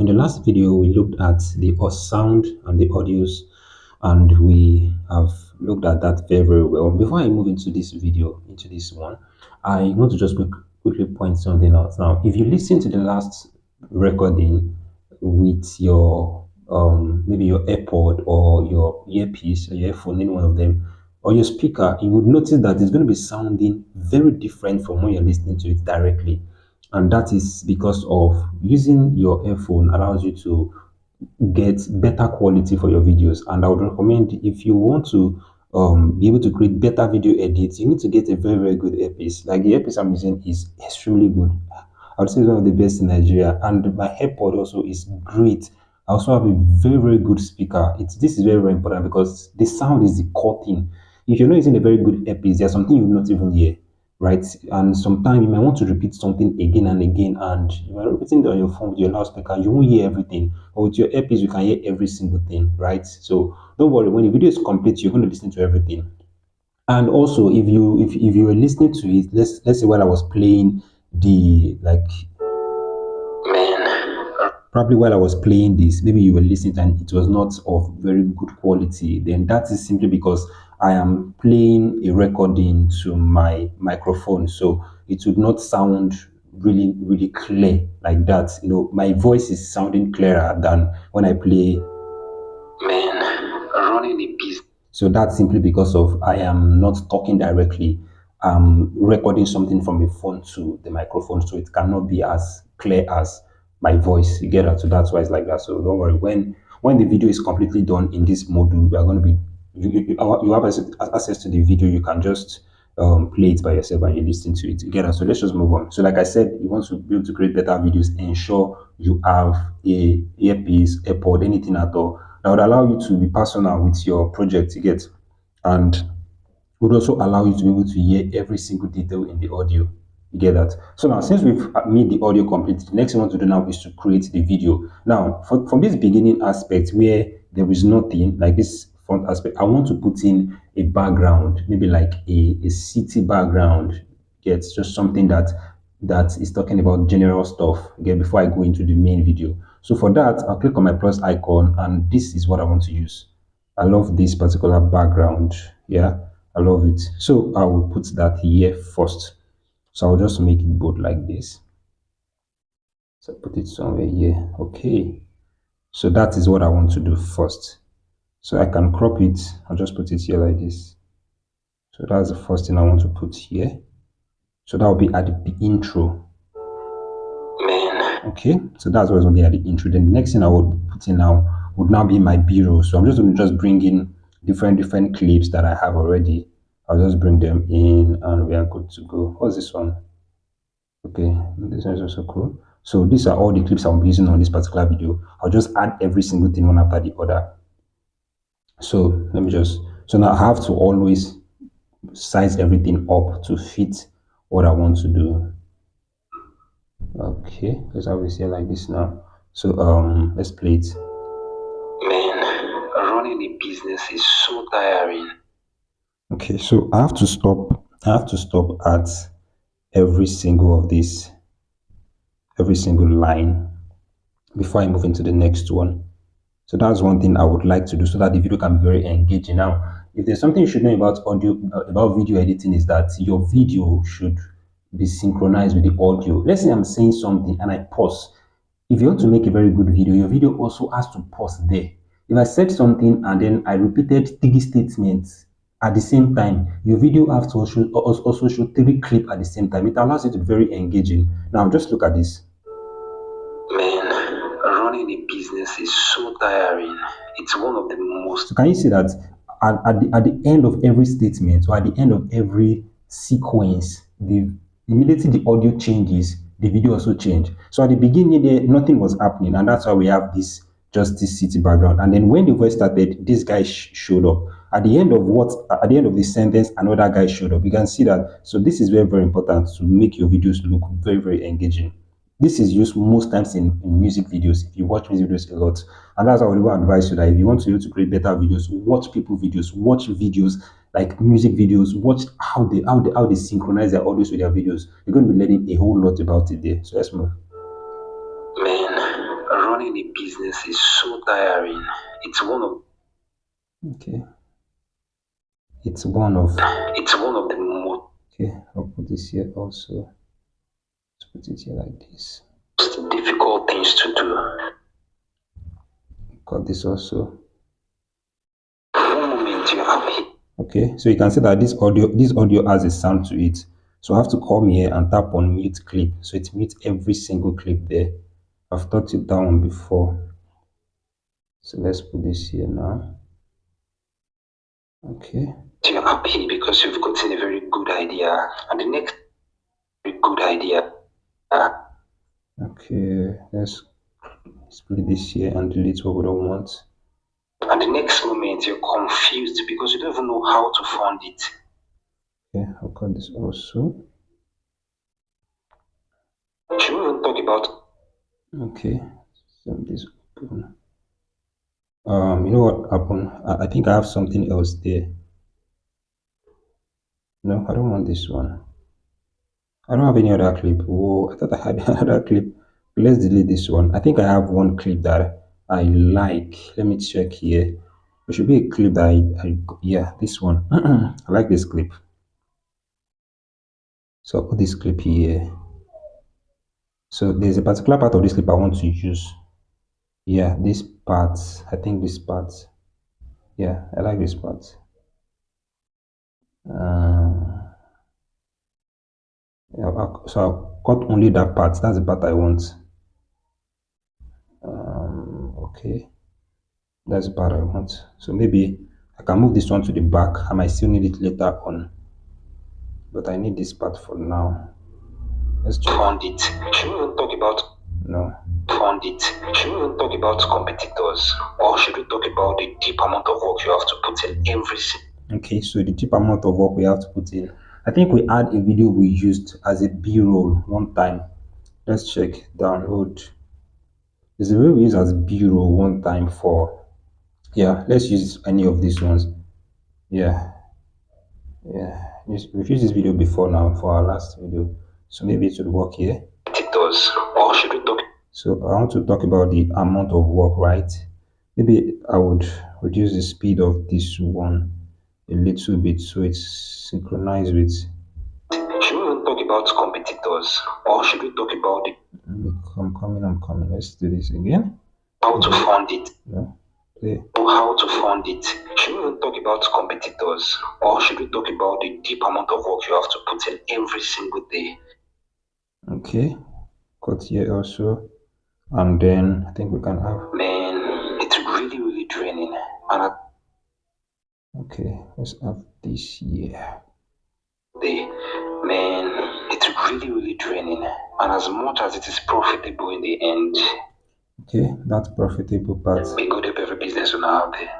in the last video, we looked at the sound and the audios, and we have looked at that very, very well. Before I move into this video, into this one, I want to just quickly point something out. Now, if you listen to the last recording with your maybe your AirPod or your earpiece or your earphone, any one of them, or your speaker, you would notice that it's going to be sounding very different from when you're listening to it directly. And that is because of using your earphone allows you to get better quality for your videos. And I would recommend, if you want to be able to create better video edits, you need to get a very, very good earpiece. Like the earpiece I'm using is extremely good. I would say it's one of the best in Nigeria. And my AirPod also is great. I also have a very, very good speaker. This is very, very important because the sound is the core thing. If you're not using a very good earpiece, there's something you will not even hear, right? And sometimes you might want to repeat something again and again, and you are repeating it on your phone with your loudspeaker, you won't hear everything. But with your earpiece, you can hear every single thing, right? So don't worry, when the video is complete, you're going to listen to everything. And also, if you were listening to it, let's say while I was playing the like probably while I was playing this, maybe you were listening and it was not of very good quality, then that is simply because I am playing a recording to my microphone. So it would not sound really, really clear like that. You know, my voice is sounding clearer than when I play. Running a business. So that's simply because of I am not talking directly. I'm recording something from a phone to the microphone, so it cannot be as clear as my voice. You get that? So that's why it's like that. So don't worry. When the video is completely done in this module, we are going to be you have access to the video. You can just play it by yourself and you listen to it. You get that? So let's just move on. So like I said, you want to be able to create better videos, ensure you have a earpiece, AirPod, anything at all that would allow you to be personal with your project. You get, and would also allow you to be able to hear every single detail in the audio. You get that? So now, since we've made the audio complete, the next thing we want to do now is to create the video. Now, from this beginning aspect where there is nothing, like this front aspect, I want to put in a background, maybe like a city background. Get just something that is talking about general stuff, again, before I go into the main video. So for that, I'll click on my plus icon, and this is what I want to use. I love this particular background. Yeah, I love it. So I will put that here first. So I'll just make it bold like this. So put it somewhere here. Okay. So that is what I want to do first. So I can crop it. I'll just put it here like this. So that's the first thing I want to put here. So that will be at the intro. Okay, so that's what's going to be at the intro. Then the next thing I would put in now would now be my b-roll. So I'm just going to just bring in different clips that I have already. I'll just bring them in and we are good to go. What's this one? Okay, this one is also cool. So these are all the clips I'll be using on this particular video. I'll just add every single thing one after the other. So let me just, so now I have to always size everything up to fit what I want to do. Okay, let's have it here like this now. So let's play it. Man, running a business is so tiring. Okay, so I have to stop at every single of this, every single line before I move into the next one. So that's one thing I would like to do so that the video can be very engaging. Now, if there's something you should know about audio, about video editing, is that your video should be synchronized with the audio. Let's say I'm saying something and I pause. If you want to make a very good video, your video also has to pause there. If I said something and then I repeated three statements at the same time, your video has to also show three clips at the same time. It allows it to be very engaging. Now, just look at this. Man, running a business is so tiring. It's one of the most. So can you see that at the end of every statement or at the end of every sequence, immediately the audio changes, the video also change. So at the beginning there, nothing was happening, and that's why we have this just this city background. And then when the voice started, this guy showed up. At the end of the sentence, another guy showed up. You can see that. So this is very, very important to make your videos look very, very engaging. This is used most times in music videos. If you watch music videos a lot, and that's how I would advise you that if you want to create better videos, watch people videos, watch videos like music videos, watch how they synchronize their audios with their videos. You're going to be learning a whole lot about it there. So let's move. Man, running a business is so tiring. It's one of Okay. It's one of the most Okay, I'll put this here also. Let's put it here like this. Difficult things to do. Got this also. One moment you're happy. Okay, so you can see that this audio has a sound to it. So I have to come here and tap on mute clip. So it mutes every single clip there. I've taught it down before. So let's put this here now. Okay. You're happy because you've gotten a very good idea. And the next very good idea. Okay, let's split this here and delete what we don't want. And the next moment you're confused because you don't even know how to fund it. Okay, I'll cut this also. Should we even talk about Okay, so this open. You know what happened? I think I have something else there. No, I don't want this one. I don't have any other clip. Whoa, I thought I had another clip. Let's delete this one. I think I have one clip that I like. Let me check here. There should be a clip that yeah, this one. I like this clip. So I'll put this clip here. So there's a particular part of this clip I want to use. Yeah, this part. I think this part. Yeah, I like this part. Yeah, so I'll cut only that part. That's the part I want. Okay, that's the part I want. So maybe I can move this one to the back. I might still need it later on, but I need this part for now. Let's check. Fund it. Should we even talk about No. Fund it? Should we even talk about competitors, or should we talk about the deep amount of work you have to put in every Okay, so the deep amount of work we have to put in. I think we had a video we used as a B-roll one time. Let's check. Download. There's a video we used as B-roll one time for. Yeah, let's use any of these ones. Yeah, we've used this video before now for our last video, so maybe it should work here. It does. Or should we talk? So I want to talk about the amount of work, right? Maybe I would reduce the speed of this one a little bit so it's synchronized with. Should we even talk about competitors, or should we talk about the? I'm coming. Let's do this again. How to fund it? Yeah. Okay. How to fund it? Should we even talk about competitors, or should we talk about the deep amount of work you have to put in every single day? Okay. Cut here also, and then I think we can have. Man, it's really, really draining. Okay, let's have this here. Man, it's really, really draining. And as much as it is profitable in the end. Okay, that's profitable part. Be good at every business owner out there.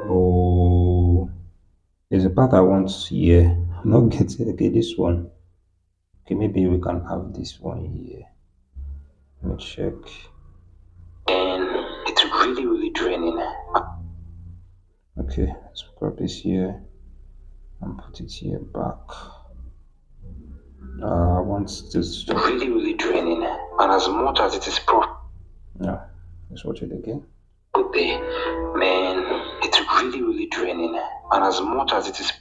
Oh, there's a part I want here. I'm not getting okay, this one. Okay, maybe we can have this one here. Let me check. And it's really, really draining. Okay, let's grab this here and put it here back. I want this really, really draining, and as much as it is yeah, let's watch it again. Good day, man. It's really, really draining, and as much as it is,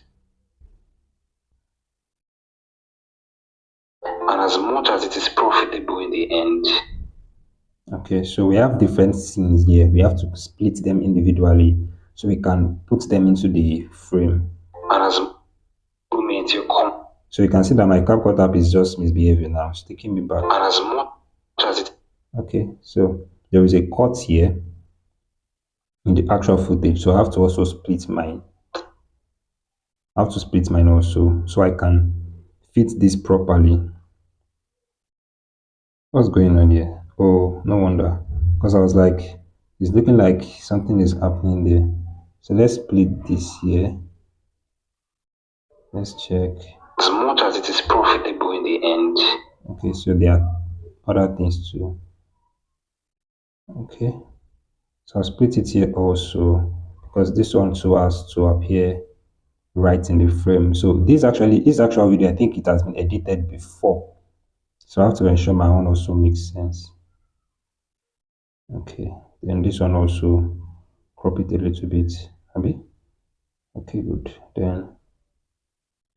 profitable in the end. Okay, so we have different scenes here. We have to split them individually so we can put them into the frame. And as moment you come. So you can see that my CapCut app is just misbehaving now, it's taking me back. And as much as it. Okay, so there is a cut here in the actual footage, so I have to also split mine. I have to split mine also so I can fit this properly. What's going on here? Oh, no wonder, because I was like, it's looking like something is happening there. So let's split this here. Let's check. As much as it is profitable in the end. Okay, so there are other things too. Okay, so I'll split it here also because this one too has to appear right in the frame. So this actual video, I think it has been edited before, so I have to ensure my own also makes sense. Okay, then this one also crop it a little bit. Abi? Okay, good. Then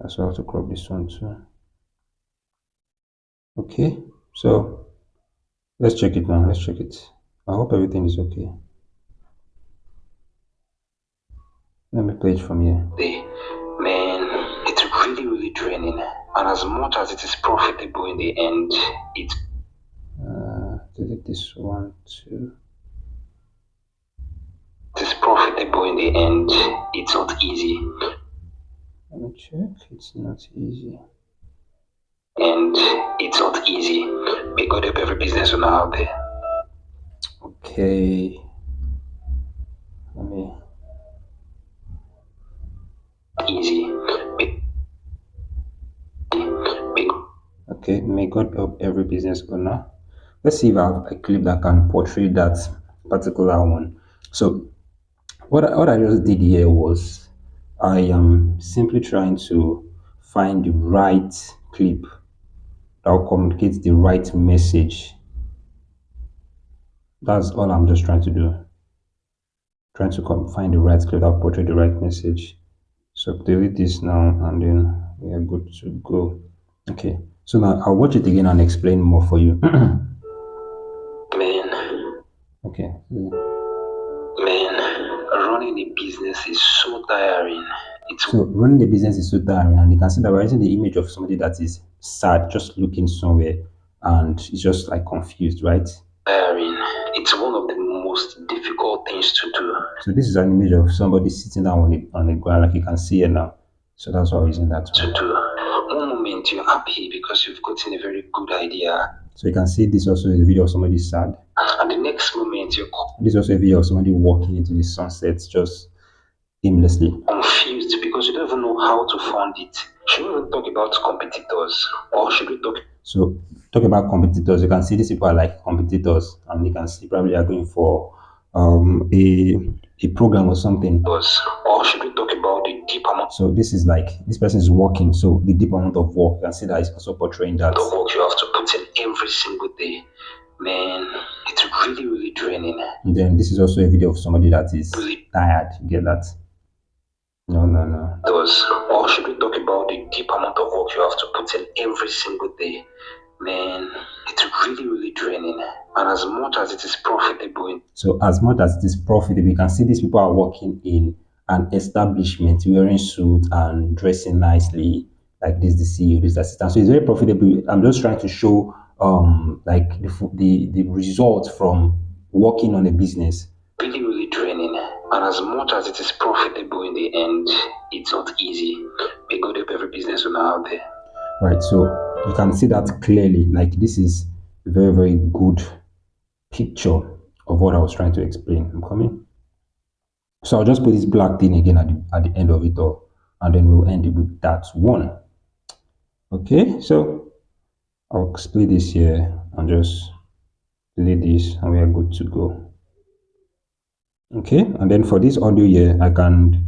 that's how to crop this one too. Okay, so let's check it now. Let's check it. I hope everything is okay. Let me play it from here. Man, it's really, really draining. And as much as it is profitable in the end, it delete this one too. It is profitable in the end. It's not easy. Let me check. It's not easy. And it's not easy. May God help every business owner out there. Okay. Let me. Easy. Okay. May God help every business owner. Let's see if I have a clip that can portray that particular one. So what I just did here was I am simply trying to find the right clip that will communicate the right message. That's all I'm just trying to do. Trying to find the right clip that will portray the right message. So delete this now and then we are good to go. Okay. So now I'll watch it again and explain more for you. Man. Okay. Man, running a business is so tiring. So running a business is so tiring, and you can see that we're using the image of somebody that is sad, just looking somewhere, and is just like confused, right? Tiring. It's one of the most difficult things to do. So this is an image of somebody sitting down on the ground, like you can see it now. So that's why we're using that one. To do. One moment you're happy because you've gotten a very good idea. So you can see this also is a video of somebody sad. And the next moment you're this is also a video of somebody walking into the sunset just aimlessly. Confused because you don't even know how to fund it. Should we even talk about competitors or should we talk? So talk about competitors. You can see these people are like competitors, and you can see probably are going for a program or something. Or should we talk about the deep amount? So this is like this person is working. So the deep amount of work, you can see that is also portraying that the work you have to put in every single day. Man, it's really, really draining. And then this is also a video of somebody that is really tired. You get that? No. Those, or should we talk about the deep amount of work you have to put in every single day? Man, it's really, really draining. And as much as it is profitable. So as much as it is profitable, you can see these people are working in an establishment, wearing suits and dressing nicely, like this, the CEO, this assistant. So it's very profitable. I'm just trying to show like the results from working on a business. Really, really draining. And as much as it is profitable in the end, it's not easy. May God help every business owner out there. Right, so you can see that clearly. Like this is a very, very good picture of what I was trying to explain. I'm coming. So I'll just put this black thing again at the end of it all, and then we'll end it with that one. Okay, so I'll split this here and just delete this, and we are good to go. Okay, and then for this audio here, I can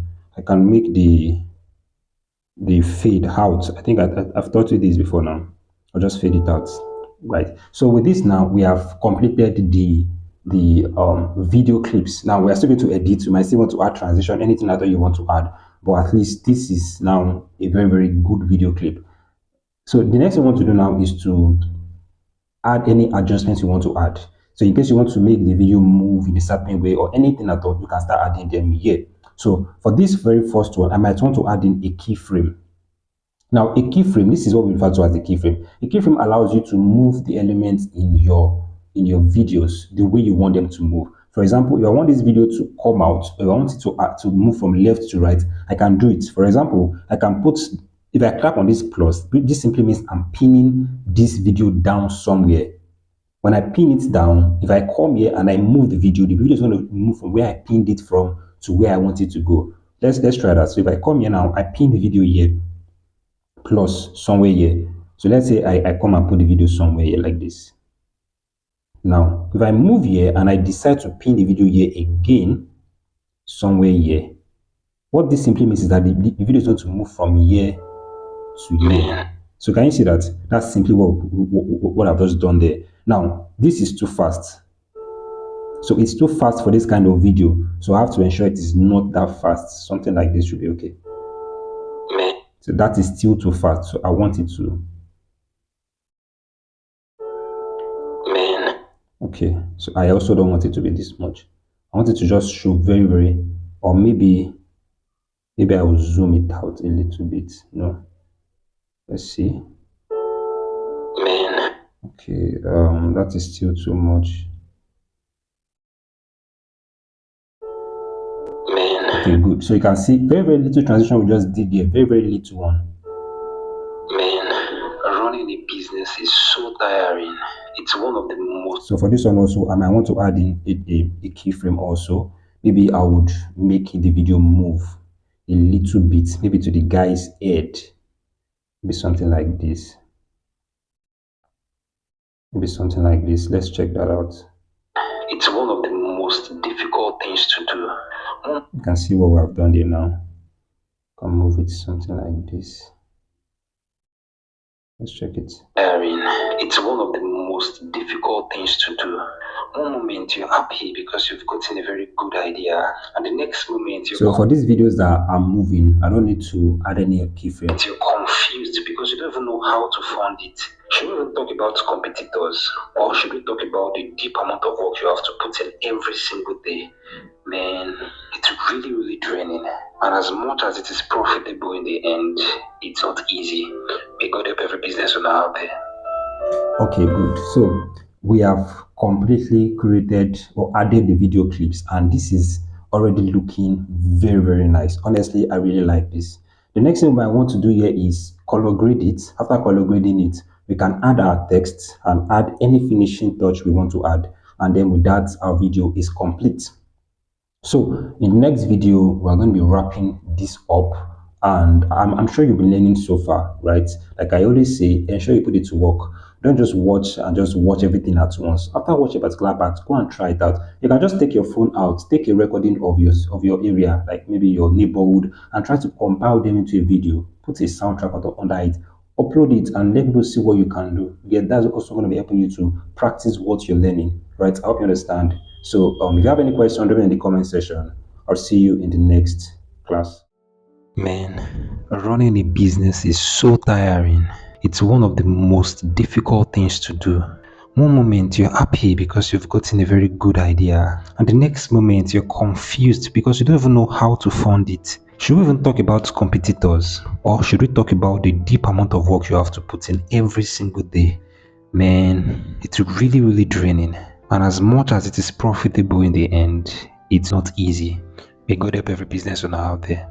make the fade out. I think I've taught you this before now. I'll just fade it out. Right. So with this now, we have completed the video clips. Now we are still going to edit. You might still want to add transition, anything other you want to add. But at least this is now a very, very good video clip. So the next thing we want to do now is to add any adjustments you want to add. So in case you want to make the video move in a certain way or anything at all, you can start adding them here. So for this very first one, I might want to add in a keyframe. Now, a keyframe, this is what we refer to as a keyframe. A keyframe allows you to move the elements in your videos the way you want them to move. For example, if I want this video to come out, if I want it to move from left to right, I can do it. For example, I can put, if I clap on this plus, this simply means I'm pinning this video down somewhere. When I pin it down, if I come here and I move the video is going to move from where I pinned it from to where I want it to go. Let's try that. So if I come here now, I pin the video here plus somewhere here. So let's say I come and put the video somewhere here like this. Now, if I move here and I decide to pin the video here again, somewhere here, what this simply means is that the video is going to move from here to here. So can you see that? That's simply what I've just done there. Now, this is too fast. So it's too fast for this kind of video. So I have to ensure it is not that fast. Something like this should be okay. So that is still too fast. So I want it to. Okay. So I also don't want it to be this much. I want it to just show very, very, or maybe I will zoom it out a little bit. No. Let's see. Okay. That is still too much. Okay, good. So you can see very, very little transition we just did here. Very, very little one. Running a business is so tiring. It's one of the most. So for this one also, I want to add in a keyframe also. Maybe I would make the video move a little bit, maybe to the guy's head. Maybe something like this. Maybe something like this. Let's check that out. It's one of the most difficult things to do. You can see what we have done here now. Can move it something like this. Let's check it. It's one of the most difficult things to do. One moment you're happy because you've gotten a very good idea, and the next moment you're. So for these videos that are moving, I don't need to add any keyframes. You're confused because you don't even know how to fund it. Should we even talk about competitors, or should we talk about the deep amount of work you have to put in every single day? Man, it's really, really draining. And as much as it is profitable in the end, it's not easy. May God help every business owner out there. Okay, good. So we have completely created or added the video clips, and this is already looking very, very nice. Honestly, I really like this. The next thing I want to do here is color grade it. After color grading it, we can add our text and add any finishing touch we want to add. And then with that, our video is complete. So in the next video, we're going to be wrapping this up, and I'm sure you've been learning so far, right? Like I always say, ensure you put it to work. Don't just watch and just watch everything at once. After watching a particular part, go and try it out. You can just take your phone out, take a recording of your area, like maybe your neighborhood, and try to compile them into a video. Put a soundtrack under it, upload it, and let people see what you can do. Yeah, that's also going to be helping you to practice what you're learning, right? I hope you understand. So if you have any questions, leave it in the comment section. I'll see you in the next class. Man, running a business is so tiring. It's one of the most difficult things to do. One moment you're happy because you've gotten a very good idea, and the next moment you're confused because you don't even know how to fund it. Should we even talk about competitors, or should we talk about the deep amount of work you have to put in every single day? Man, it's really, really draining. And as much as it is profitable in the end, it's not easy. May God help every business owner out there.